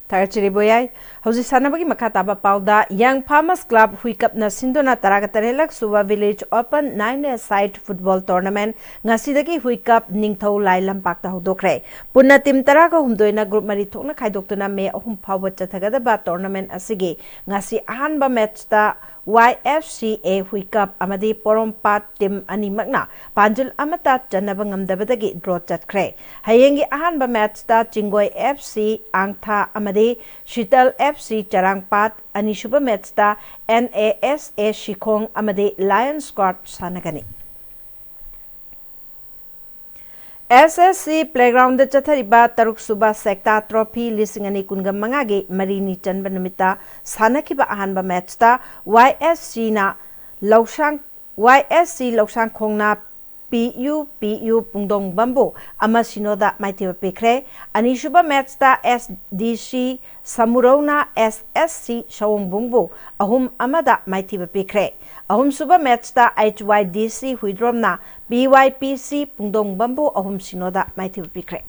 Tarchiri boyai hauji sanabagi makataba pauda Young Farmers Club huikap na sindona taraga tarelak suwa village open 9-a-side football tournament ngasidagi huikap ningthau lai lampak ta hodokre punna tim taraga humdoina group mari thokna khaidoktuna me ahum phawa chathagada ba tournament asigi ngasi ahanba match ta YFCA huikap amadi porompat tim animakna panjul amata chanaba ngamdabadagi draw chatkre hayengi ahanba match ta Chingoi FC Angtha amadi Shital FC Charangpat anishuba match ta NASA Shikong amadi Lion Squad sanagani SSC Playground da chathariba taruk suba sekta trophy lisingani kunga mangagi marini chanba numita sanakiba ahanba match ta YSC Loksang Khongna PU Pungdong Bambu Amasinoda Maitiba Pikre anishuba match ta SDC Samurona SSC Shawong Bungbu ahum amada Maitiba Pikre ahum suba match ta HYDC Huidromna BYPC Pungdong Bambu ahum sinoda Maitiba Pikre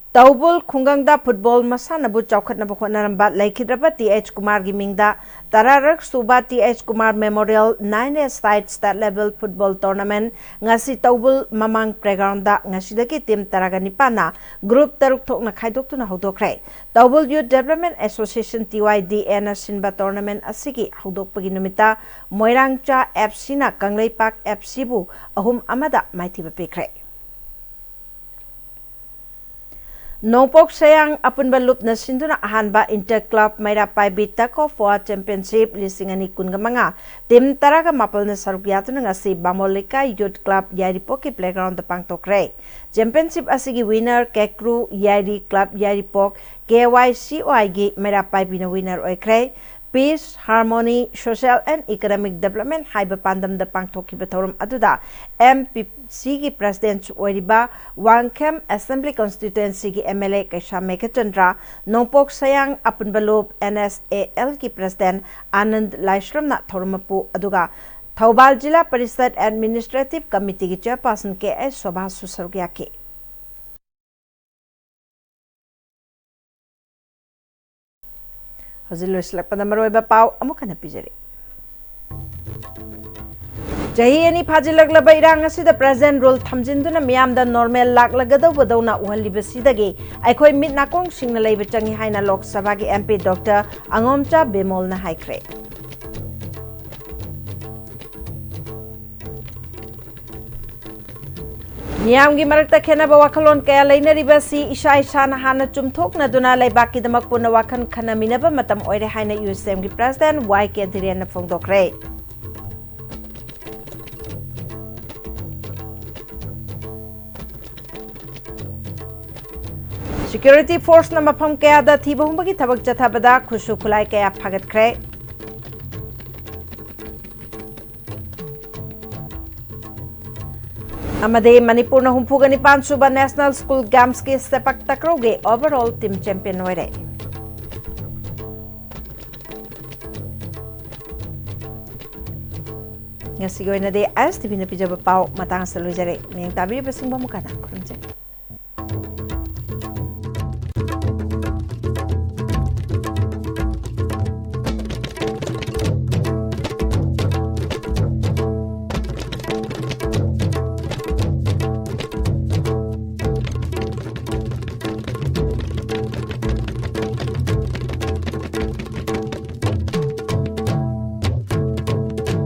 Taubul Khungangda football masanabu chawkhatnaba khonaramba laikhidraba TH Kumar gi mingda tararak suba TH Kumar Memorial 9-a-side state level football tournament ngasi Taubul mamang playground da ngasidagi team taraga nipana group taruk thokna khaidoktuna hodokre Taubul Youth Development Association TYDN na sinba tournament asigi hodokpagi numita Moirangcha FC na Kanglaipak FC bu ahum amada maithiba pikre Nongpok sayang apun balup na sinduna ahanba interclub mayra pai bitako for championship lisingani kungamanga tim taraga mapal na sarukyatu na ngasi Bamolika Youth Club Yaripok playground da pangtokre championship asigi winner Kekru Yari Club Yaripok KYCOI gi mayra pai bina winner oikre Peace, Harmony, Social and Economic Development haiba pandam da pangthoki bathorum aduda MPC gi President Oiriba Wangkhem Assembly Constituency gi MLA Kaisha Mekachandra Nongpok Sayang Apunbalop NSAL gi President Anand Laishram na thorumapu aduga Thaubal Jila Parishad Administrative Committee gi Chairperson KS Sobha Susargyaki Hazilo selak pada maroiba pau amukan pijari. Jahi ani phajilag laba irang asida present rule thamjinduna miyamda normal laklagadaw badawna uhalibasidagi aikhoi mit nakong singna leiba changi haina Lok Sabha gi MP Dr. Angomcha Bemol na haikre. Miyamgi marakta khenaba wakhalon kaya lainariba si isa isana hana chumthokna duna laibaki damak puna wakhan khanaminaba matam oire haina USM gi President YK Dhiren na phongdokre. Security force na mafam kaya da thiba humbagi thabak chathabada khushu khulai kaya phagatkre. Amade Manipur na humpugani pansuba National School Games ke sepak takraw ge overall team champion oire. Ngasi goy na de Istv na pijaba pau matang sa luijare. Mayang tabi ba singba mukana kurumjay.